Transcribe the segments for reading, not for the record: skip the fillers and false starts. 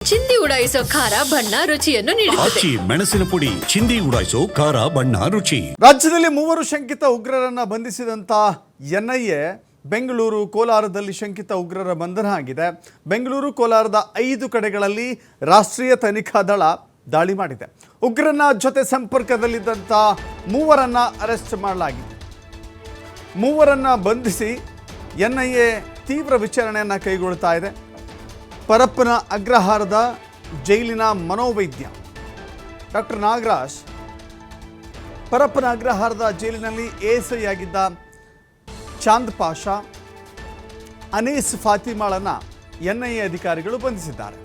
ಚಿಂದಿ ಉಡಾಯಿಸೋ ಖಾರ ಬಣ್ಣ ರುಚಿಯನ್ನು ನೀಡುತ್ತದೆ. ಮೆಣಸಿನ ಪುಡಿ ಚಿಂದಿ ಉಡಾಯಿಸೋ ಖಾರ ಬಣ್ಣ ರುಚಿ. ರಾಜ್ಯದಲ್ಲಿ 3 ಶಂಕಿತ ಉಗ್ರರನ್ನ ಬಂಧಿಸಿದಂತ ಎನ್ಐಎ ಬೆಂಗಳೂರು ಕೋಲಾರದಲ್ಲಿ ಶಂಕಿತ ಉಗ್ರರ ಬಂಧನ ಆಗಿದೆ. ಬೆಂಗಳೂರು ಕೋಲಾರದ 5 ಕಡೆಗಳಲ್ಲಿ ರಾಷ್ಟ್ರೀಯ ತನಿಖಾ ದಳ ದಾಳಿ ಮಾಡಿದೆ. ಉಗ್ರನ ಜೊತೆ ಸಂಪರ್ಕದಲ್ಲಿದ್ದಂಥ 3ರನ್ನ ಅರೆಸ್ಟ್ ಮಾಡಲಾಗಿದೆ. 3ರನ್ನ ಬಂಧಿಸಿ ಎನ್ಐಎ ತೀವ್ರ ವಿಚಾರಣೆಯನ್ನು ಕೈಗೊಳ್ತಾ ಇದೆ. ಪರಪ್ಪನ ಅಗ್ರಹಾರದ ಜೈಲಿನ ಮನೋವೈದ್ಯ ಡಾಕ್ಟರ್ ನಾಗರಾಜ್, ಪರಪ್ಪನ ಅಗ್ರಹಾರದ ಜೈಲಿನಲ್ಲಿ ಎಎಸ್ಐ ಆಗಿದ್ದ ಚಾಂದ್ ಪಾಷಾ, ಅನೀಸ್ ಫಾತಿಮಾಳನ್ನು ಎನ್ಐಎ ಅಧಿಕಾರಿಗಳು ಬಂಧಿಸಿದ್ದಾರೆ.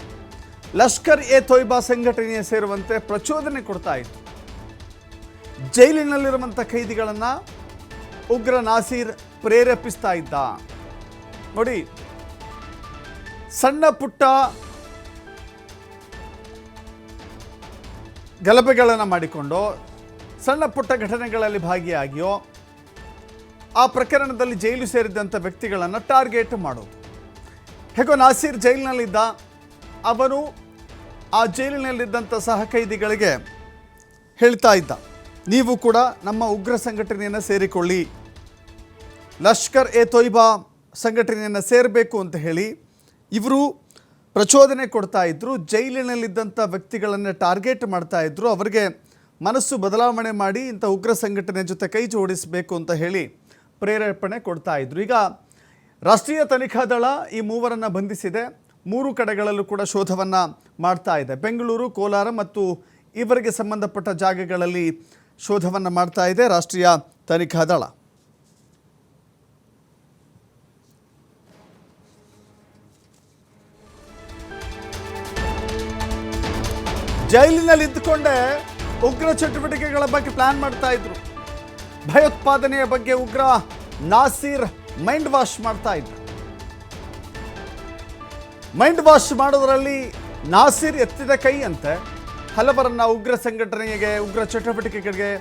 ಲಷ್ಕರ್ ಎ ತೊಯ್ಬಾ ಸಂಘಟನೆಯ ಸೇರುವಂತೆ ಪ್ರಚೋದನೆ ಕೊಡ್ತಾ ಇತ್ತು. ಜೈಲಿನಲ್ಲಿರುವಂಥ ಖೈದಿಗಳನ್ನು ಉಗ್ರ ನಾಸೀರ್ ಪ್ರೇರೇಪಿಸ್ತಾ ಇದ್ದ. ನೋಡಿ, ಸಣ್ಣ ಪುಟ್ಟ ಗಲಭೆಗಳನ್ನು ಮಾಡಿಕೊಂಡು ಸಣ್ಣ ಪುಟ್ಟ ಘಟನೆಗಳಲ್ಲಿ ಭಾಗಿಯಾಗಿಯೋ ಆ ಪ್ರಕರಣದಲ್ಲಿ ಜೈಲು ಸೇರಿದಂಥ ವ್ಯಕ್ತಿಗಳನ್ನು ಟಾರ್ಗೆಟ್ ಮಾಡೋದು. ಹೇಗೋ ನಾಸೀರ್ ಜೈಲಿನಲ್ಲಿದ್ದ, ಅವನು ಆ ಜೈಲಿನಲ್ಲಿದ್ದಂಥ ಸಹಕೈದಿಗಳಿಗೆ ಹೇಳ್ತಾ ಇದ್ದ, ನೀವು ಕೂಡ ನಮ್ಮ ಉಗ್ರ ಸಂಘಟನೆಯನ್ನು ಸೇರಿಕೊಳ್ಳಿ, ಲಷ್ಕರ್ ಎ ತೊಯ್ಬಾ ಸಂಘಟನೆಯನ್ನು ಸೇರಬೇಕು ಅಂತ ಹೇಳಿ ಇವರು ಪ್ರಚೋದನೆ ಕೊಡ್ತಾ ಇದ್ದರು. ಜೈಲಿನಲ್ಲಿದ್ದಂಥ ವ್ಯಕ್ತಿಗಳನ್ನು ಟಾರ್ಗೆಟ್ ಮಾಡ್ತಾ ಇದ್ದರು. ಅವರಿಗೆ ಮನಸ್ಸು ಬದಲಾವಣೆ ಮಾಡಿ ಇಂಥ ಉಗ್ರ ಸಂಘಟನೆ ಜೊತೆ ಕೈ ಜೋಡಿಸಬೇಕು ಅಂತ ಹೇಳಿ ಪ್ರೇರೇಪಣೆ ಕೊಡ್ತಾ ಇದ್ದರು. ಈಗ ರಾಷ್ಟ್ರೀಯ ತನಿಖಾ ದಳ ಈ 3ರನ್ನು ಬಂಧಿಸಿದೆ. 3 ಕಡೆಗಳಲ್ಲೂ ಕೂಡ ಶೋಧವನ್ನು ಮಾಡ್ತಾ ಇದೆ. ಬೆಂಗಳೂರು, ಕೋಲಾರ ಮತ್ತು ಇವರಿಗೆ ಸಂಬಂಧಪಟ್ಟ ಜಾಗಗಳಲ್ಲಿ ಶೋಧವನ್ನು ಮಾಡ್ತಾ ಇದೆ ರಾಷ್ಟ್ರೀಯ ತನಿಖಾ ದಳ. ಜೈಲಿನಲ್ಲಿ ಇದ್ದುಕೊಂಡೇ ಉಗ್ರ ಚಟುವಟಿಕೆಗಳ ಬಗ್ಗೆ ಪ್ಲಾನ್ ಮಾಡ್ತಾ ಇದ್ರು. ಭಯೋತ್ಪಾದನೆಯ ಬಗ್ಗೆ ಉಗ್ರ ನಾಸೀರ್ ಮೈಂಡ್ ವಾಶ್ ಮಾಡ್ತಾ ಇದ್ರು. ಮೈಂಡ್ ವಾಶ್ ಮಾಡೋದರಲ್ಲಿ ನಾಸೀರ್ ಎತ್ತಿದ ಕೈ ಅಂತೆ. ಹಲವರನ್ನ ಉಗ್ರ ಸಂಘಟನೆಗೆ, ಉಗ್ರ ಚಟುವಟಿಕೆಗಳಿಗೆ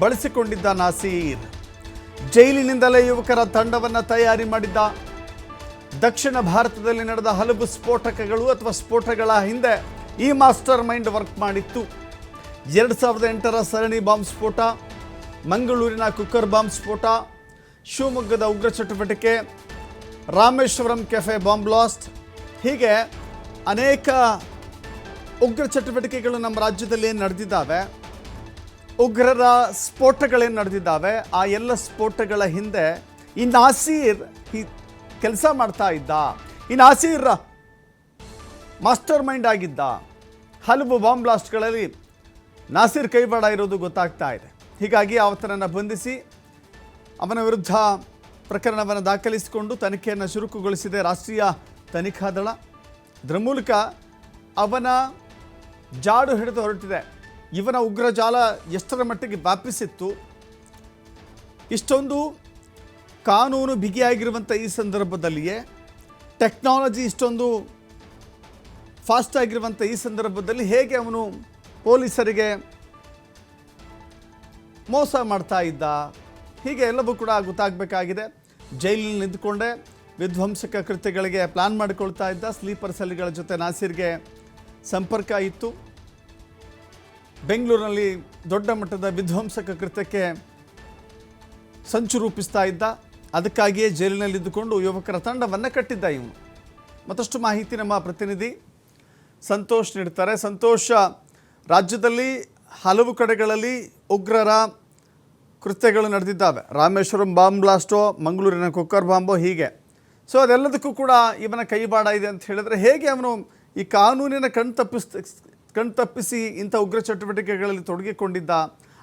ಬಳಸಿಕೊಂಡಿದ್ದ ನಾಸೀರ್ ಜೈಲಿನಿಂದಲೇ ಯುವಕರ ತಂಡವನ್ನು ತಯಾರಿ ಮಾಡಿದ್ದ. ದಕ್ಷಿಣ ಭಾರತದಲ್ಲಿ ನಡೆದ ಹಲವು ಸ್ಫೋಟಕಗಳು ಅಥವಾ ಸ್ಫೋಟಗಳ ಹಿಂದೆ ಈ ಮಾಸ್ಟರ್ ಮೈಂಡ್ ವರ್ಕ್ ಮಾಡಿತ್ತು. 2008ರ ಸರಣಿ ಬಾಂಬ್ ಸ್ಫೋಟ, ಮಂಗಳೂರಿನ ಕುಕ್ಕರ್ ಬಾಂಬ್ ಸ್ಫೋಟ, ಶಿವಮೊಗ್ಗದ ಉಗ್ರ ಚಟುವಟಿಕೆ, ರಾಮೇಶ್ವರಂ ಕೆಫೆ ಬಾಂಬ್ ಬ್ಲಾಸ್ಟ್, ಹೀಗೆ ಅನೇಕ ಉಗ್ರ ಚಟುವಟಿಕೆಗಳು ನಮ್ಮ ರಾಜ್ಯದಲ್ಲಿ ಏನು ನಡೆದಿದ್ದಾವೆ, ಉಗ್ರರ ಸ್ಫೋಟಗಳೇನು ನಡೆದಿದ್ದಾವೆ, ಆ ಎಲ್ಲ ಸ್ಫೋಟಗಳ ಹಿಂದೆ ಈ ನಾಸೀರ್ ಕೆಲಸ ಮಾಡ್ತಾ ಇದ್ದ. ಈ ನಾಸೀರ್ ಮಾಸ್ಟರ್ ಮೈಂಡ್ ಆಗಿದ್ದ. ಹಲವು ಬಾಂಬ್ ಬ್ಲಾಸ್ಟ್ಗಳಲ್ಲಿ ನಾಸೀರ್ ಕೈವಾಡ ಇರೋದು ಗೊತ್ತಾಗ್ತಾ ಇದೆ. ಹೀಗಾಗಿ ಆತನನ್ನು ಬಂಧಿಸಿ ಅವನ ವಿರುದ್ಧ ಪ್ರಕರಣವನ್ನು ದಾಖಲಿಸಿಕೊಂಡು ತನಿಖೆಯನ್ನು ಚುರುಕುಗೊಳಿಸಿದೆ ರಾಷ್ಟ್ರೀಯ ತನಿಖಾ ದಳ. ಇದರ ಮೂಲಕ ಅವನ ಜಾಡು ಹಿಡಿದು ಹೊರಟಿದೆ. ಇವನ ಉಗ್ರ ಜಾಲ ಎಷ್ಟರ ಮಟ್ಟಿಗೆ ವ್ಯಾಪಿಸಿತ್ತು, ಇಷ್ಟೊಂದು ಕಾನೂನು ಬಿಗಿಯಾಗಿರುವಂಥ ಈ ಸಂದರ್ಭದಲ್ಲಿಯೇ, ಟೆಕ್ನಾಲಜಿ ಇಷ್ಟೊಂದು ಫಾಸ್ಟ್ ಆಗಿರುವಂಥ ಈ ಸಂದರ್ಭದಲ್ಲಿ ಹೇಗೆ ಅವನು ಪೊಲೀಸರಿಗೆ ಮೋಸ ಮಾಡ್ತಾ ಇದ್ದ, ಹೀಗೆ ಎಲ್ಲವೂ ಕೂಡ ಗೊತ್ತಾಗಬೇಕಾಗಿದೆ. ಜೈಲಿನಲ್ಲಿ ನಿಂತುಕೊಂಡೇ ವಿಧ್ವಂಸಕ ಕೃತ್ಯಗಳಿಗೆ ಪ್ಲಾನ್ ಮಾಡಿಕೊಳ್ತಾ ಇದ್ದ. ಸ್ಲೀಪರ್ ಸೆಲ್ಗಳ ಜೊತೆ ನಾಸೀರ್ಗೆ ಸಂಪರ್ಕ ಇತ್ತು. ಬೆಂಗಳೂರಿನಲ್ಲಿ ದೊಡ್ಡ ಮಟ್ಟದ ವಿಧ್ವಂಸಕ ಕೃತ್ಯಕ್ಕೆ ಸಂಚು ರೂಪಿಸ್ತಾ ಇದ್ದ. ಅದಕ್ಕಾಗಿಯೇ ಜೈಲಿನಲ್ಲಿದ್ದುಕೊಂಡು ಯುವಕರ ತಂಡವನ್ನು ಕಟ್ಟಿದ್ದ ಇವನು. ಮತ್ತಷ್ಟು ಮಾಹಿತಿ ನಮ್ಮ ಪ್ರತಿನಿಧಿ ಸಂತೋಷ್ ನೀಡ್ತಾರೆ. ಸಂತೋಷ, ರಾಜ್ಯದಲ್ಲಿ ಹಲವು ಕಡೆಗಳಲ್ಲಿ ಉಗ್ರರ ಕೃತ್ಯಗಳು ನಡೆದಿದ್ದಾವೆ. ರಾಮೇಶ್ವರಂ ಬಾಂಬ್ ಬ್ಲಾಸ್ಟೋ, ಮಂಗಳೂರಿನ ಕುಕ್ಕರ್ ಬಾಂಬೋ, ಹೀಗೆ. ಸೊ ಅದೆಲ್ಲದಕ್ಕೂ ಕೂಡ ಇವನ ಕೈವಾಡ ಇದೆ ಅಂತ ಹೇಳಿದ್ರೆ, ಹೇಗೆ ಅವನು ಈ ಕಾನೂನಿನ ಕಣ್ತಪ್ಪಿಸಿ ಇಂಥ ಉಗ್ರ ಚಟುವಟಿಕೆಗಳಲ್ಲಿ ತೊಡಗಿಕೊಂಡಿದ್ದ?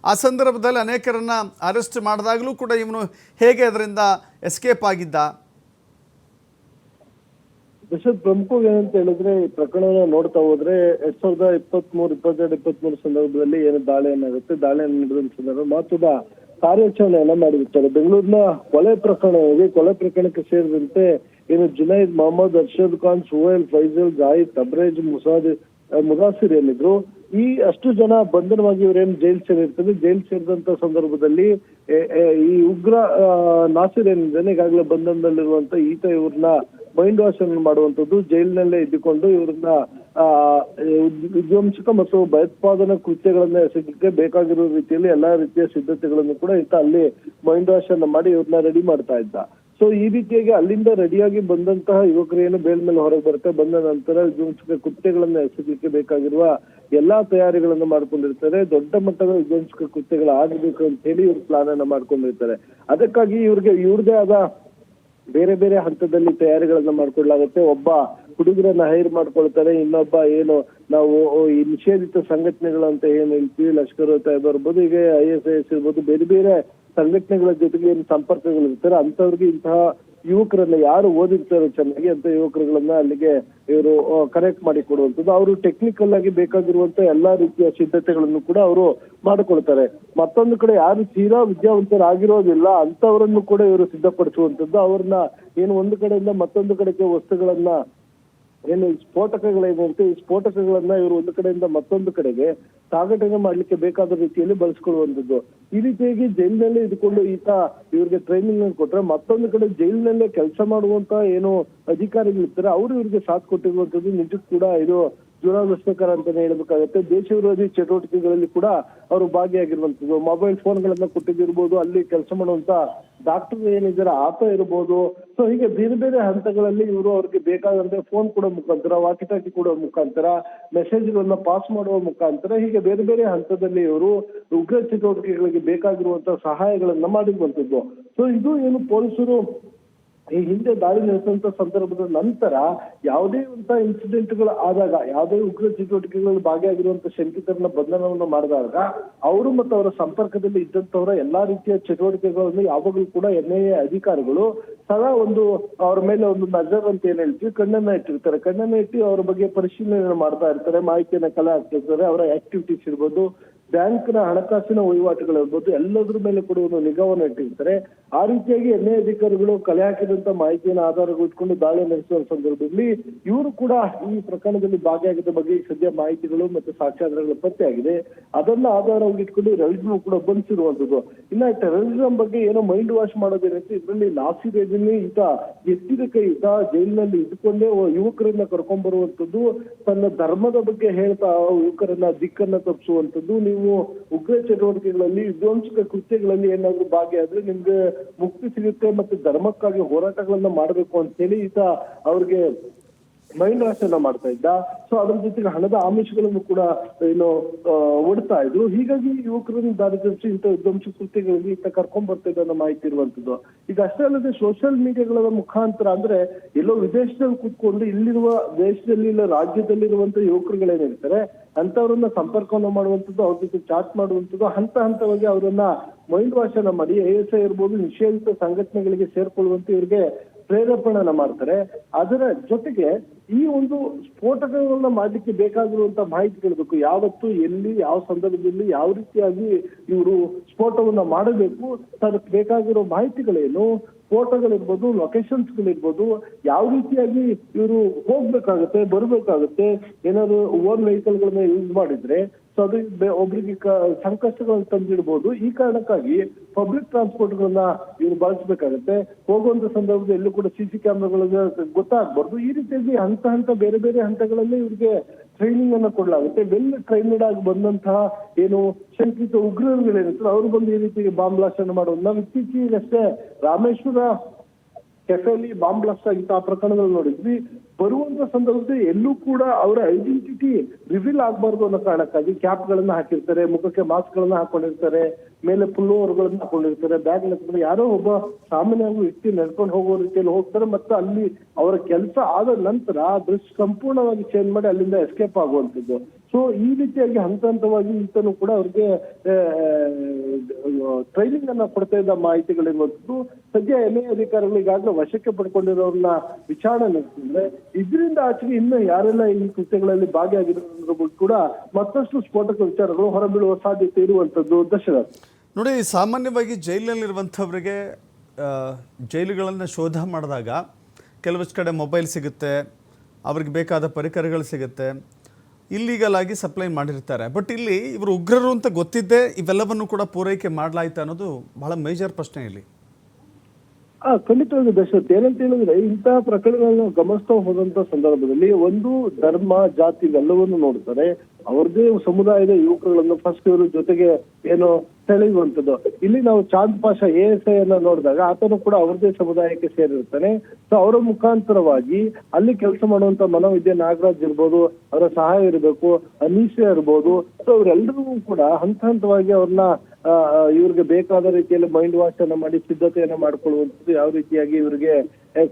ಆ ಸಂದರ್ಭದಲ್ಲಿ ಅನೇಕರನ್ನು ಅರೆಸ್ಟ್ ಮಾಡಿದಾಗಲೂ ಕೂಡ ಇವನು ಹೇಗೆ ಅದರಿಂದ ಎಸ್ಕೇಪ್ ಆಗಿದ್ದ? ಪ್ರಮುಖವಾಗಿ ಏನಂತ ಹೇಳಿದ್ರೆ, ಈ ಪ್ರಕರಣನ ನೋಡ್ತಾ ಹೋದ್ರೆ 2023 ಸಂದರ್ಭದಲ್ಲಿ ಏನು ದಾಳಿಯನ್ನಾಗುತ್ತೆ, ದಾಳಿಯನ್ನು ನಡೆದ ಸಂದರ್ಭ ಮಹತ್ವದ ಕಾರ್ಯಾಚರಣೆಯನ್ನ ಮಾಡಿರುತ್ತಾರೆ. ಬೆಂಗಳೂರಿನ ಕೊಲೆ ಪ್ರಕರಣಕ್ಕೆ ಸೇರಿದಂತೆ ಏನು ಜುನೈದ್, ಮೊಹಮ್ಮದ್, ಅರ್ಷದ್ ಖಾನ್, ಸುಹೇಲ್, ಫೈಜಲ್, ಜಾಹಿದ್, ತಬ್ರೇಜ್, ಮುದಾಸಿರ್ ಏನಿದ್ರು, ಈ ಅಷ್ಟು ಜನ ಬಂಧನವಾಗಿ ಇವರೇನು ಜೈಲ್ ಸೇರಿರ್ತದೆ. ಜೈಲ್ ಸೇರಿದಂತ ಸಂದರ್ಭದಲ್ಲಿ ಈ ಉಗ್ರ ನಾಸಿರ್ ಏನಿದ್ದಾನೆ, ಈಗಾಗಲೇ ಬಂಧನದಲ್ಲಿರುವಂತ ಈತ ಇವ್ರನ್ನ ಮೈಂಡ್ ವಾಶ್ ಅನ್ನು ಮಾಡುವಂತದ್ದು, ಜೈಲಿನಲ್ಲೇ ಇದ್ದುಕೊಂಡು ಇವ್ರನ್ನ ವಿಧ್ವಂಸಕ ಮತ್ತು ಭಯೋತ್ಪಾದನಾ ಕೃತ್ಯಗಳನ್ನ ಎಸಗಲಿಕ್ಕೆ ಬೇಕಾಗಿರೋ ರೀತಿಯಲ್ಲಿ ಎಲ್ಲಾ ರೀತಿಯ ಸಿದ್ಧತೆಗಳನ್ನು ಕೂಡ ಈತ ಅಲ್ಲಿ ಮೈಂಡ್ ವಾಶ್ ಅನ್ನ ಮಾಡಿ ಇವ್ರನ್ನ ರೆಡಿ ಮಾಡ್ತಾ ಇದ್ದ. ಸೊ ಈ ರೀತಿಯಾಗಿ ಅಲ್ಲಿಂದ ರೆಡಿಯಾಗಿ ಬಂದಂತಹ ಯುವಕರೇನು ಬೇಲ್ ಮೇಲೆ ಹೊರಗೆ ಬರುತ್ತೆ. ಬಂದ ನಂತರ ವಿಧ್ವಂಸಕ ಕೃತ್ಯಗಳನ್ನ ಎಸಗಲಿಕ್ಕೆ ಬೇಕಾಗಿರುವ ಎಲ್ಲಾ ತಯಾರಿಗಳನ್ನ ಮಾಡ್ಕೊಂಡಿರ್ತಾರೆ. ದೊಡ್ಡ ಮಟ್ಟದ ವಿಧ್ವಂಸಕ ಕೃತ್ಯಗಳು ಆಗಬೇಕು ಅಂತ ಹೇಳಿ ಇವ್ರು ಪ್ಲಾನ್ ಅನ್ನ ಮಾಡ್ಕೊಂಡಿರ್ತಾರೆ. ಅದಕ್ಕಾಗಿ ಇವ್ರದೇ ಆದ ಬೇರೆ ಬೇರೆ ಹಂತದಲ್ಲಿ ತಯಾರಿಗಳನ್ನ ಮಾಡ್ಕೊಳ್ಳಾಗುತ್ತೆ. ಒಬ್ಬ ಹುಡುಗರನ್ನ ಹೈರ್ ಮಾಡ್ಕೊಳ್ತಾರೆ, ಇನ್ನೊಬ್ಬ ಏನು ನಾವು ಈ ನಿಷೇಧಿತ ಸಂಘಟನೆಗಳು ಅಂತ ಏನ್ ಹೇಳ್ತೀವಿ, ಲಷ್ಕರ್ ತಯ್ಯಬಾ ಇರ್ಬೋದು, ಈಗ ISIS ಇರ್ಬೋದು, ಬೇರೆ ಬೇರೆ ಸಂಘಟನೆಗಳ ಜೊತೆಗೆ ಏನು ಸಂಪರ್ಕಗಳು ಇರ್ತಾರೆ ಅಂತವ್ರಿಗೆ ಇಂತಹ ಯುವಕರನ್ನ ಯಾರು ಓದಿರ್ತಾರೋ ಚೆನ್ನಾಗಿ ಅಂತ ಯುವಕರುಗಳನ್ನ ಅಲ್ಲಿಗೆ ಇವರು ಕನೆಕ್ಟ್ ಮಾಡಿ ಕೊಡುವಂಥದ್ದು. ಅವರು ಟೆಕ್ನಿಕಲ್ ಆಗಿ ಬೇಕಾಗಿರುವಂತ ಎಲ್ಲಾ ರೀತಿಯ ಸಿದ್ಧತೆಗಳನ್ನು ಕೂಡ ಅವರು ಮಾಡಿಕೊಳ್ತಾರೆ. ಮತ್ತೊಂದು ಕಡೆ ಯಾರು ತೀರಾ ವಿದ್ಯಾವಂತರಾಗಿರೋದಿಲ್ಲ ಅಂತವರನ್ನು ಕೂಡ ಇವರು ಸಿದ್ಧಪಡಿಸುವಂಥದ್ದು. ಅವ್ರನ್ನ ಏನು ಒಂದು ಕಡೆಯಿಂದ ಮತ್ತೊಂದು ಕಡೆಗೆ ವಸ್ತುಗಳನ್ನ ಏನು ಸ್ಫೋಟಕಗಳೇನಂತೆ ಈ ಸ್ಫೋಟಕಗಳನ್ನ ಇವರು ಒಂದು ಕಡೆಯಿಂದ ಮತ್ತೊಂದು ಕಡೆಗೆ ಸಾಗಾಟನೆ ಮಾಡ್ಲಿಕ್ಕೆ ಬೇಕಾದ ರೀತಿಯಲ್ಲಿ ಬಳಸ್ಕೊಳ್ಳುವಂಥದ್ದು. ಈ ರೀತಿಯಾಗಿ ಜೈಲಿನಲ್ಲೇ ಇದ್ಕೊಂಡು ಈತ ಇವ್ರಿಗೆ ಟ್ರೈನಿಂಗ್ ಕೊಟ್ರೆ, ಮತ್ತೊಂದು ಕಡೆ ಜೈಲಿನಲ್ಲೇ ಕೆಲಸ ಮಾಡುವಂತ ಏನು ಅಧಿಕಾರಿಗಳಿರ್ತಾರೆ ಅವರು ಇವ್ರಿಗೆ ಸಾಥ್ ಕೊಟ್ಟಿರುವಂತದ್ದು ನಿಜಕ್ಕೂ ಕೂಡ ಇದು ದುರದೃಷ್ಟಕರ ಅಂತಾನೆ ಹೇಳ್ಬೇಕಾಗತ್ತೆ. ದೇಶ ವಿರೋಧಿ ಚಟುವಟಿಕೆಗಳಲ್ಲಿ ಕೂಡ ಅವರು ಭಾಗಿಯಾಗಿರುವಂತದ್ದು. ಮೊಬೈಲ್ ಫೋನ್ಗಳನ್ನ ಕೊಟ್ಟಿದ್ದಿರ್ಬೋದು, ಅಲ್ಲಿ ಕೆಲಸ ಮಾಡುವಂತ ಡಾಕ್ಟರ್ ಏನಿದ್ದಾರೆ ಆತ ಇರ್ಬೋದು. ಸೊ ಹೀಗೆ ಬೇರೆ ಬೇರೆ ಹಂತಗಳಲ್ಲಿ ಇವರು ಅವ್ರಿಗೆ ಬೇಕಾದಂತೆ ಫೋನ್ ಕೊಡೋ ಮುಖಾಂತರ, ವಾಕಿಟಾಕಿ ಕೊಡೋ ಮುಖಾಂತರ, ಮೆಸೇಜ್ಗಳನ್ನ ಪಾಸ್ ಮಾಡುವ ಮುಖಾಂತರ, ಹೀಗೆ ಬೇರೆ ಬೇರೆ ಹಂತದಲ್ಲಿ ಇವರು ಉಗ್ರ ಚಟುವಟಿಕೆಗಳಿಗೆ ಬೇಕಾಗಿರುವಂತಹ ಸಹಾಯಗಳನ್ನ ಮಾಡಿರುವಂತದ್ದು. ಸೊ ಇದು ಏನು ಪೊಲೀಸರು ಈ ಹಿಂದೆ ದಾಳಿ ನಡೆಸುವಂತ ಸಂದರ್ಭದ ನಂತರ ಯಾವುದೇ ಅಂತ ಇನ್ಸಿಡೆಂಟ್ಗಳು ಆದಾಗ, ಯಾವುದೇ ಉಗ್ರ ಚಟುವಟಿಕೆಗಳಲ್ಲಿ ಭಾಗಿಯಾಗಿರುವಂತ ಶಂಕಿತರನ್ನ ಬಂಧನವನ್ನು ಮಾಡಿದಾಗ ಅವರು ಮತ್ತು ಅವರ ಸಂಪರ್ಕದಲ್ಲಿ ಇದ್ದಂತವರ ಎಲ್ಲಾ ರೀತಿಯ ಚಟುವಟಿಕೆಗಳನ್ನು ಯಾವಾಗಲೂ ಕೂಡ NIA ಅಧಿಕಾರಿಗಳು ಸದಾ ಅವ್ರ ಮೇಲೆ ಒಂದು ನಜರ್ ಅಂತ ಏನ್ ಹೇಳ್ತೀವಿ, ಕಣ್ಣನ್ನ ಇಟ್ಟಿರ್ತಾರೆ. ಕಣ್ಣನ್ನ ಇಟ್ಟು ಅವ್ರ ಬಗ್ಗೆ ಪರಿಶೀಲನೆ ಮಾಡ್ತಾ ಇರ್ತಾರೆ, ಮಾಹಿತಿಯನ್ನ ಕಲೆ ಹಾಕ್ತಿರ್ತಾರೆ. ಅವರ ಆಕ್ಟಿವಿಟೀಸ್ ಇರ್ಬೋದು, ಬ್ಯಾಂಕ್ನ ಹಣಕಾಸಿನ ವಹಿವಾಟುಗಳಿರ್ಬೋದು, ಎಲ್ಲದ್ರ ಮೇಲೆ ಕೂಡ ಒಂದು ನಿಗಾವನ್ನು ಇಟ್ಟಿರ್ತಾರೆ. ಆ ರೀತಿಯಾಗಿ NIA ಅಧಿಕಾರಿಗಳು ಕಲೆ ಹಾಕಿದಂತ ಮಾಹಿತಿಯನ್ನು ಆಧಾರಗೊಳಿಸಿಕೊಂಡು ದಾಳಿ ನಡೆಸುವ ಸಂದರ್ಭದಲ್ಲಿ ಇವರು ಕೂಡ ಈ ಪ್ರಕರಣದಲ್ಲಿ ಭಾಗಿಯಾಗಿದ್ದ ಬಗ್ಗೆ ಸದ್ಯ ಮಾಹಿತಿಗಳು ಮತ್ತು ಸಾಕ್ಷ್ಯಾಧಾರಗಳು ಪತ್ತೆಯಾಗಿದೆ. ಅದನ್ನ ಆಧಾರವಾಗಿಟ್ಕೊಂಡು ರೌಡಿಸಂ ಕೂಡ ಬಂಧಿಸಿರುವಂತದ್ದು. ಇನ್ನ ಟೆರರಿಸಂ ಬಗ್ಗೆ ಏನೋ ಮೈಂಡ್ ವಾಶ್ ಮಾಡೋದೇನಂತೆ ಇದರಲ್ಲಿ ನಾಸಿರ್ ಈತ ಎತ್ತಿದ ಕೈ ಈತ ಜೈಲಿನಲ್ಲಿ ಇದ್ಕೊಂಡೇ ಯುವಕರನ್ನ ಕರ್ಕೊಂಡ್ ಬರುವಂತದ್ದು, ತನ್ನ ಧರ್ಮದ ಬಗ್ಗೆ ಹೇಳ್ತಾ ಯುವಕರನ್ನ ದಿಕ್ಕನ್ನ ತಪ್ಪಿಸುವಂತದ್ದು. ನೀವು ಉಗ್ರ ಚಟುವಟಿಕೆಗಳಲ್ಲಿ, ವಿಧ್ವಂಸಕ ಕೃತ್ಯಗಳಲ್ಲಿ ಏನಾದ್ರು ಭಾಗಿಯಾದ್ರೆ ನಿಮ್ಗೆ ಮುಕ್ತಿ ಸಿಗುತ್ತೆ ಮತ್ತೆ ಧರ್ಮಕ್ಕಾಗಿ ಹೋರಾಟಗಳನ್ನ ಮಾಡ್ಬೇಕು ಅಂತ ಹೇಳಿ ಈತ ಅವ್ರಿಗೆ ಮೈಂಡ್ ವಾಶ್ ಅನ್ನ ಮಾಡ್ತಾ ಇದ್ದ. ಸೊ ಅದ್ರ ಜೊತೆಗೆ ಹಣದ ಆಮಿಷಗಳನ್ನು ಕೂಡ ಏನು ಒಡ್ತಾ ಇದ್ರು. ಹೀಗಾಗಿ ಯುವಕರನ್ನು ದಾರಿ ತಪ್ಪಿಸಿ ಇಂಥ ವಿಧ್ವಂಸ ಕೃತ್ಯಗಳಲ್ಲಿ ಈತ ಕರ್ಕೊಂಡ್ ಬರ್ತಾ ಇದ್ದ ಅನ್ನೋ ಮಾಹಿತಿ ಇರುವಂತದ್ದು. ಈಗ ಅಷ್ಟೇ ಅಲ್ಲದೆ ಸೋಷಿಯಲ್ ಮೀಡಿಯಾಗಳ ಮುಖಾಂತರ, ಅಂದ್ರೆ ಎಲ್ಲೋ ವಿದೇಶದಲ್ಲಿ ಕೂತ್ಕೊಂಡು ಇಲ್ಲಿರುವ ದೇಶದಲ್ಲಿ ಇಲ್ಲ ರಾಜ್ಯದಲ್ಲಿರುವಂತ ಯುವಕರುಗಳೇನಿರ್ತಾರೆ ಅಂತವ್ರನ್ನ ಸಂಪರ್ಕವನ್ನು ಮಾಡುವಂಥದ್ದು, ಅವ್ರ ಜೊತೆ ಚಾಟ್ ಮಾಡುವಂಥದ್ದು, ಹಂತ ಹಂತವಾಗಿ ಅವರನ್ನ ಮೈಂಡ್ ವಾಶ್ ಅನ್ನ ಮಾಡಿ ISI ಇರ್ಬೋದು, ನಿಷೇಧಿತ ಸಂಘಟನೆಗಳಿಗೆ ಸೇರ್ಕೊಳ್ಳುವಂತೆ ಇವ್ರಿಗೆ ಪ್ರೇರೇಪಣೆಯನ್ನ ಮಾಡ್ತಾರೆ. ಅದರ ಜೊತೆಗೆ ಈ ಒಂದು ಸ್ಫೋಟಗಳನ್ನ ಮಾಡ್ಲಿಕ್ಕೆ ಬೇಕಾಗಿರುವಂತ ಮಾಹಿತಿಗಳಿರ್ಬೇಕು. ಯಾವತ್ತು, ಎಲ್ಲಿ, ಯಾವ ಸಂದರ್ಭದಲ್ಲಿ, ಯಾವ ರೀತಿಯಾಗಿ ಇವರು ಸ್ಫೋಟವನ್ನ ಮಾಡಬೇಕು, ಅದಕ್ಕೆ ಬೇಕಾಗಿರೋ ಮಾಹಿತಿಗಳೇನು, ಫೋಟೋಗಳಿರ್ಬೋದು, ಲೊಕೇಶನ್ಸ್ಗಳಿರ್ಬೋದು, ಯಾವ ರೀತಿಯಾಗಿ ಇವರು ಹೋಗ್ಬೇಕಾಗುತ್ತೆ, ಬರ್ಬೇಕಾಗುತ್ತೆ, ಏನಾದ್ರು ಓನ್ ವೆಹಿಕಲ್ಗಳನ್ನ ಯೂಸ್ ಮಾಡಿದ್ರೆ ಸೊ ಅದು ಒಬ್ರಿಗೆ ಸಂಕಷ್ಟಗಳನ್ನು ತಂದಿಡ್ಬೋದು. ಈ ಕಾರಣಕ್ಕಾಗಿ ಪಬ್ಲಿಕ್ ಟ್ರಾನ್ಸ್ಪೋರ್ಟ್ ಗಳನ್ನ ಇವ್ರು ಬಳಸಬೇಕಾಗುತ್ತೆ. ಹೋಗುವಂತ ಸಂದರ್ಭದಲ್ಲಿ ಎಲ್ಲೂ ಕೂಡ CC ಕ್ಯಾಮ್ರಾಗಳಿಗೆ ಗೊತ್ತಾಗ್ಬಾರ್ದು. ಈ ರೀತಿಯಾಗಿ ಹಂತ ಬೇರೆ ಬೇರೆ ಹಂತಗಳಲ್ಲಿ ಇವ್ರಿಗೆ ಟ್ರೈನಿಂಗ್ ಅನ್ನ ಕೊಡ್ಲಾಗುತ್ತೆ. ವೆಲ್ ಟ್ರೈನ್ಡ್ ಆಗಿ ಬಂದಂತಹ ಏನು ಶಂಕಿತ ಉಗ್ರರುಗಳೇನಿರ್ತಾರೆ ಅವ್ರು ಬಂದು ಈ ರೀತಿಗೆ ಬಾಂಬ್ ಬ್ಲಾಸ್ಟ್ ಅನ್ನು ಮಾಡೋದು. ನಾವು ಇತ್ತೀಚೆಗಷ್ಟೇ ರಾಮೇಶ್ವರ ಕೆಫೆಯಲ್ಲಿ ಬಾಂಬ್ ಬ್ಲಾಸ್ಟ್ ಆಗಿತ್ತು, ಆ ಪ್ರಕರಣಗಳು ನೋಡಿದ್ವಿ. ಬರುವಂತ ಸಂದರ್ಭದಲ್ಲಿ ಎಲ್ಲೂ ಕೂಡ ಅವರ ಐಡೆಂಟಿಟಿ ರಿವೀಲ್ ಆಗ್ಬಾರ್ದು ಅನ್ನೋ ಕಾರಣಕ್ಕಾಗಿ ಕ್ಯಾಪ್ ಗಳನ್ನ ಹಾಕಿರ್ತಾರೆ, ಮುಖಕ್ಕೆ ಮಾಸ್ಕ್ ಗಳನ್ನ ಹಾಕೊಂಡಿರ್ತಾರೆ, ಮೇಲೆ ಪುಲ್ಲೋವರ್ಗಳನ್ನ ಹಾಕೊಂಡಿರ್ತಾರೆ, ಬ್ಯಾಗ್ ಹಾಕಿದ್ರೆ ಯಾರೋ ಒಬ್ಬ ಸಾಮಾನ್ಯವಾಗಿ ವ್ಯಕ್ತಿ ನಡ್ಕೊಂಡು ಹೋಗೋ ರೀತಿಯಲ್ಲಿ ಹೋಗ್ತಾರೆ. ಮತ್ತೆ ಅಲ್ಲಿ ಅವರ ಕೆಲಸ ಆದ ನಂತರ ದೃಶ್ಯ ಸಂಪೂರ್ಣವಾಗಿ ಚೇಂಜ್ ಮಾಡಿ ಅಲ್ಲಿಂದ ಎಸ್ಕೇಪ್ ಆಗುವಂಥದ್ದು. ಸೊ ಈ ರೀತಿಯಾಗಿ ಹಂತವಾಗಿ ಈತನು ಕೂಡ ಅವ್ರಿಗೆ ಟ್ರೈನಿಂಗ್ ಅನ್ನ ಕೊಡ್ತಾ ಇದ್ದ ಮಾಹಿತಿಗಳಿರುವಂತದ್ದು. ಸದ್ಯ NIA ಅಧಿಕಾರಿಗಳು ಈಗಾಗಲೇ ವಶಕ್ಕೆ ಪಡ್ಕೊಂಡಿರೋರನ್ನ ವಿಚಾರಣೆ ನಡೆಸಿದ್ರೆ ಇದರಿಂದ ಆಚೆಗೆ ಇನ್ನು ಯಾರೆಲ್ಲ ಈ ಕೃತ್ಯಗಳಲ್ಲಿ ಭಾಗಿಯಾಗಿರೋದ್ರ ಬಗ್ಗೆ ಕೂಡ ಮತ್ತಷ್ಟು ಸ್ಫೋಟಕ ವಿಚಾರಗಳು ಹೊರಬೀಳುವ ಸಾಧ್ಯತೆ ಇರುವಂತದ್ದು. ದಶರಥ್ ನೋಡಿ, ಸಾಮಾನ್ಯವಾಗಿ ಜೈಲಿನಲ್ಲಿರುವಂಥವ್ರಿಗೆ ಜೈಲುಗಳನ್ನು ಶೋಧ ಮಾಡಿದಾಗ ಕೆಲವಷ್ಟು ಕಡೆ ಮೊಬೈಲ್ ಸಿಗುತ್ತೆ, ಅವ್ರಿಗೆ ಬೇಕಾದ ಪರಿಕರಗಳು ಸಿಗುತ್ತೆ, ಇಲ್ಲೀಗಲ್ ಆಗಿ ಸಪ್ಲೈ ಮಾಡಿರ್ತಾರೆ. ಬಟ್ ಇಲ್ಲಿ ಇವರು ಉಗ್ರರು ಅಂತ ಗೊತ್ತಿದ್ದೇ ಇವೆಲ್ಲವನ್ನು ಕೂಡ ಪೂರೈಕೆ ಮಾಡಲಾಯ್ತು ಅನ್ನೋದು ಬಹಳ ಮೇಜರ್ ಪ್ರಶ್ನೆ ಇಲ್ಲಿ. ಖಂಡಿತವಾಗಿ ದಶರಥ್, ಏನಂತ ಹೇಳಿದ್ರೆ ಇಂತಹ ಪ್ರಕರಣಗಳನ್ನ ಗಮನಿಸ್ತಾ ಹೋದಂತ ಸಂದರ್ಭದಲ್ಲಿ ಒಂದು ಧರ್ಮ ಜಾತಿ ಇವೆಲ್ಲವನ್ನು ನೋಡ್ತಾರೆ. ಅವ್ರದೇ ಸಮುದಾಯದ ಯುವಕರುಗಳನ್ನು ಫಸ್ಟ್ ಇವರು ಜೊತೆಗೆ ಏನೋ ಸೆಳೆಯುವಂಥದ್ದು. ಇಲ್ಲಿ ನಾವು ಚಾಂದ್ ಪಾಷಾ ASI ಅನ್ನ ನೋಡಿದಾಗ ಆತನು ಕೂಡ ಅವ್ರದೇ ಸಮುದಾಯಕ್ಕೆ ಸೇರಿರ್ತಾನೆ. ಸೊ ಅವರ ಮುಖಾಂತರವಾಗಿ ಅಲ್ಲಿ ಕೆಲಸ ಮಾಡುವಂತ ಮನೋವಿದ್ಯೆ ನಾಗರಾಜ್ ಇರ್ಬೋದು, ಅವರ ಸಹಾಯ ಇರಬೇಕು, ಅನೀಶಾ ಇರ್ಬೋದು. ಸೊ ಅವರೆಲ್ಲರೂ ಕೂಡ ಹಂತ ಹಂತವಾಗಿ ಅವ್ರನ್ನ ಇವ್ರಿಗೆ ಬೇಕಾದ ರೀತಿಯಲ್ಲಿ ಮೈಂಡ್ ವಾಶ್ ಅನ್ನ ಮಾಡಿ ಸಿದ್ಧತೆಯನ್ನ ಮಾಡ್ಕೊಳ್ಳುವಂಥದ್ದು, ಯಾವ ರೀತಿಯಾಗಿ ಇವ್ರಿಗೆ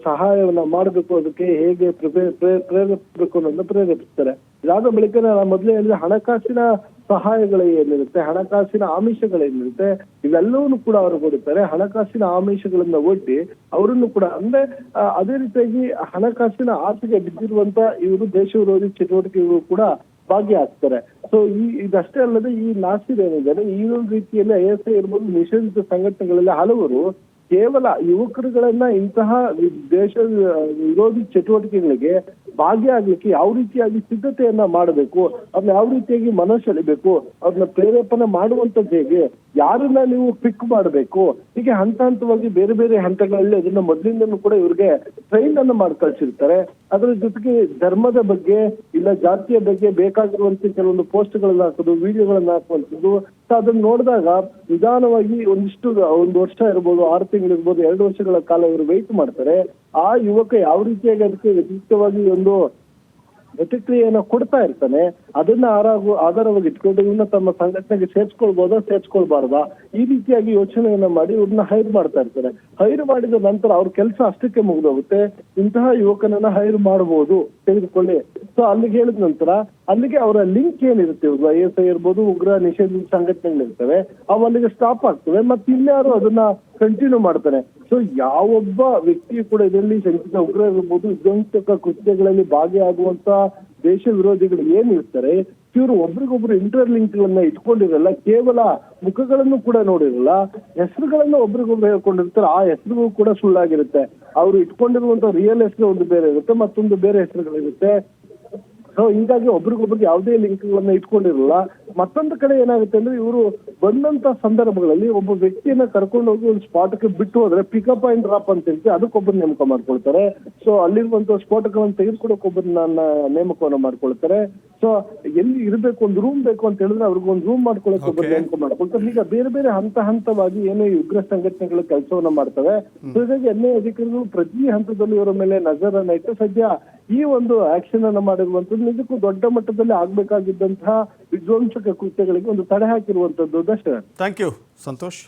ಸಹಾಯವನ್ನ ಮಾಡಬೇಕು, ಅದಕ್ಕೆ ಹೇಗೆ ಪ್ರೇರೇಪಿಸಬೇಕು ಅನ್ನೋದನ್ನ ಪ್ರೇರೇಪಿಸ್ತಾರೆ. ಇದಾದ ಬಳಿಕ ನಾನು ಮೊದಲೇ ಹೇಳಿದ್ರೆ ಹಣಕಾಸಿನ ಸಹಾಯಗಳು ಏನಿರುತ್ತೆ, ಹಣಕಾಸಿನ ಆಮಿಷಗಳೇನಿರುತ್ತೆ, ಇವೆಲ್ಲವನ್ನೂ ಕೂಡ ಅವರು ಕೊಡುತ್ತಾರೆ. ಹಣಕಾಸಿನ ಆಮಿಷಗಳನ್ನ ಒಡ್ಡಿ ಅವರನ್ನು ಕೂಡ ಅಂದ್ರೆ ಅದೇ ರೀತಿಯಾಗಿ ಹಣಕಾಸಿನ ಆಸೆಗೆ ಬಿದ್ದಿರುವಂತ ಇವರು ದೇಶ ವಿರೋಧಿ ಚಟುವಟಿಕೆಗಳು ಕೂಡ ಭಾಗಿಯಾಗ್ತಾರೆ. ಸೊ ಇದಷ್ಟೇ ಅಲ್ಲದೆ ಈ ನಾಸಿರ್ ಏನಿದ್ದಾರೆ ಈ ಒಂದು ರೀತಿಯಲ್ಲಿ ASI ಇರ್ಬೋದು, ನಿಷೇಧಿತ ಸಂಘಟನೆಗಳಲ್ಲಿ ಹಲವರು ಕೇವಲ ಯುವಕರುಗಳನ್ನ ಇಂತಹ ದೇಶ ವಿರೋಧಿ ಚಟುವಟಿಕೆಗಳಿಗೆ ಭಾಗಿಯಾಗ್ಲಿಕ್ಕೆ ಯಾವ ರೀತಿಯಾಗಿ ಸಿದ್ಧತೆಯನ್ನ ಮಾಡಬೇಕು, ಅವ್ರನ್ನ ಯಾವ ರೀತಿಯಾಗಿ ಮನಸೆಳಿಬೇಕು, ಅವ್ರನ್ನ ಪ್ರೇರೇಪಣೆ ಮಾಡುವಂತದ್ದು ಹೇಗೆ, ಯಾರನ್ನ ನೀವು ಪಿಕ್ ಮಾಡಬೇಕು, ಹೀಗೆ ಹಂತ ಹಂತವಾಗಿ ಬೇರೆ ಬೇರೆ ಹಂತಗಳಲ್ಲಿ ಅದನ್ನ ಮೊದಲಿಂದನೂ ಕೂಡ ಇವ್ರಿಗೆ ಟ್ರೈನ್ ಅನ್ನು ಮಾಡಿ ಕಳ್ಸಿರ್ತಾರೆ. ಅದರ ಜೊತೆಗೆ ಧರ್ಮದ ಬಗ್ಗೆ ಇಲ್ಲ ಜಾತಿಯ ಬಗ್ಗೆ ಬೇಕಾಗಿರುವಂತ ಕೆಲವೊಂದು ಪೋಸ್ಟ್ಗಳನ್ನ ಹಾಕೋದು, ವಿಡಿಯೋಗಳನ್ನ ಹಾಕುವಂಥದ್ದು. ಅದನ್ನ ನೋಡಿದಾಗ ನಿಧಾನವಾಗಿ ಒಂದು ವರ್ಷ ಇರ್ಬೋದು, 6 ತಿಂಗಳಿರ್ಬೋದು, 2 ವರ್ಷಗಳ ಕಾಲ ಇವರು ವೆಯ್ಟ್ ಮಾಡ್ತಾರೆ. ಆ ಯುವಕ ಯಾವ ರೀತಿಯಾಗಿ ಅದಕ್ಕೆ ವ್ಯತಿರಿಕ್ತವಾಗಿ ಒಂದು ಪ್ರತಿಕ್ರಿಯೆಯನ್ನ ಕೊಡ್ತಾ ಇರ್ತಾನೆ, ಅದನ್ನ ಆಧಾರವಾಗಿ ಇಟ್ಕೊಂಡು ಇವನ್ನ ತಮ್ಮ ಸಂಘಟನೆಗೆ ಸೇರ್ಸ್ಕೊಳ್ಬೋದಾ ಸೇರ್ಸ್ಕೊಳ್ಬಾರ್ದಾ ಈ ರೀತಿಯಾಗಿ ಯೋಚನೆಯನ್ನ ಮಾಡಿ ಇವ್ರನ್ನ ಹೈರ್ ಮಾಡ್ತಾ ಇರ್ತಾರೆ. ಹೈರ್ ಮಾಡಿದ ನಂತರ ಅವ್ರ ಕೆಲಸ ಅಷ್ಟಕ್ಕೆ ಮುಗಿದೋಗುತ್ತೆ. ಇಂತಹ ಯುವಕನನ್ನ ಹೈರ್ ಮಾಡಬಹುದು, ತೆಗೆದುಕೊಳ್ಳಿ. ಸೊ ಅಲ್ಲಿಗೆ ಹೇಳಿದ ನಂತರ ಅಲ್ಲಿಗೆ ಅವರ ಲಿಂಕ್ ಏನಿರುತ್ತೆ, ASI ಇರ್ಬೋದು, ಉಗ್ರ ನಿಷೇಧಿತ ಸಂಘಟನೆಗಳಿರ್ತವೆ, ಅವು ಅಲ್ಲಿಗೆ ಸ್ಟಾಪ್ ಆಗ್ತವೆ. ಮತ್ತೆ ಇನ್ಯಾರು ಅದನ್ನ ಕಂಟಿನ್ಯೂ ಮಾಡ್ತಾನೆ. ಸೊ ಯಾವೊಬ್ಬ ವ್ಯಕ್ತಿ ಕೂಡ ಇದರಲ್ಲಿ ಶಂಕಿತ ಉಗ್ರ ಇರ್ಬೋದು, ವಿಧ್ವಂಸಕ ಕೃತ್ಯಗಳಲ್ಲಿ ಭಾಗಿಯಾಗುವಂತ ದೇಶ ವಿರೋಧಿಗಳು ಏನಿರ್ತಾರೆ, ಇವರು ಒಬ್ರಿಗೊಬ್ರು ಇಂಟರ್ಲಿಂಕ್ ಗಳನ್ನ ಇಟ್ಕೊಂಡಿರಲ್ಲ, ಕೇವಲ ಮುಖಗಳನ್ನು ಕೂಡ ನೋಡಿರಲ್ಲ, ಹೆಸರುಗಳನ್ನ ಒಬ್ರಿಗೊಬ್ರು ಹೇಳ್ಕೊಂಡಿರ್ತಾರೆ. ಆ ಹೆಸರುಗಳು ಕೂಡ ಸುಳ್ಳಾಗಿರುತ್ತೆ. ಅವರು ಇಟ್ಕೊಂಡಿರುವಂತ ರಿಯಲ್ ಹೆಸರು ಒಂದು ಬೇರೆ ಇರುತ್ತೆ, ಮತ್ತೊಂದು ಬೇರೆ ಹೆಸರುಗಳಿರುತ್ತೆ. ಸೊ ಹೀಗಾಗಿ ಒಬ್ರಿಗೊಬ್ರಿಗೆ ಯಾವುದೇ ಲಿಂಕ್ಗಳನ್ನ ಇಟ್ಕೊಂಡಿರಲ್ಲ. ಮತ್ತೊಂದು ಕಡೆ ಏನಾಗುತ್ತೆ ಅಂದ್ರೆ ಇವರು ಬಂದಂತ ಸಂದರ್ಭಗಳಲ್ಲಿ ಒಬ್ಬ ವ್ಯಕ್ತಿಯನ್ನ ಕರ್ಕೊಂಡು ಹೋಗಿ ಒಂದು ಸ್ಪಾಟ್ಗೆ ಬಿಟ್ಟು ಹೋದ್ರೆ ಪಿಕಪ್ ಅಂಡ್ ಡ್ರಾಪ್ ಅಂತ ಹೇಳಿ ಅದಕ್ಕೊಬ್ಬರು ನೇಮಕ ಮಾಡ್ಕೊಳ್ತಾರೆ. ಸೊ ಅಲ್ಲಿರುವಂತ ಸ್ಫೋಟಕಗಳನ್ನು ತೆಗೆದುಕೊಡಕ್ ಒಬ್ಬರನ್ನ ನೇಮಕವನ್ನ ಮಾಡ್ಕೊಳ್ತಾರೆ. ಸೊ ಎಲ್ಲಿ ಇರಬೇಕು, ಒಂದು ರೂಮ್ ಬೇಕು ಅಂತ ಹೇಳಿದ್ರೆ ಅವ್ರಿಗೆ ಒಂದು ರೂಮ್ ಮಾಡ್ಕೊಳಕ್ ಒಬ್ಬರು ನೇಮಕ ಮಾಡ್ಕೊಳ್ತಾರೆ. ಈಗ ಬೇರೆ ಬೇರೆ ಹಂತ ಹಂತವಾಗಿ ಏನು ಈ ಉಗ್ರ ಸಂಘಟನೆಗಳ ಕೆಲಸವನ್ನ ಮಾಡ್ತವೆ. ಸೊ ಹೀಗಾಗಿ NIA ಅಧಿಕಾರಿಗಳು ಪ್ರತಿ ಹಂತದಲ್ಲಿ ಇವರ ಮೇಲೆ ನಜರನ್ನ ಇಟ್ಟು ಸದ್ಯ ಈ ಒಂದು ಆಕ್ಷನ್ ಅನ್ನ ಮಾಡಿರುವಂತದ್ದು ನಿಜಕ್ಕೂ ದೊಡ್ಡ ಮಟ್ಟದಲ್ಲಿ ಆಗ್ಬೇಕಾಗಿದ್ದಂತಹ ವಿಧ್ವಂಸಕ ಕೃತ್ಯಗಳಿಗೆ ಒಂದು ತಡೆ ಹಾಕಿರುವಂತದ್ದು. Dasharath, thank you Santosh.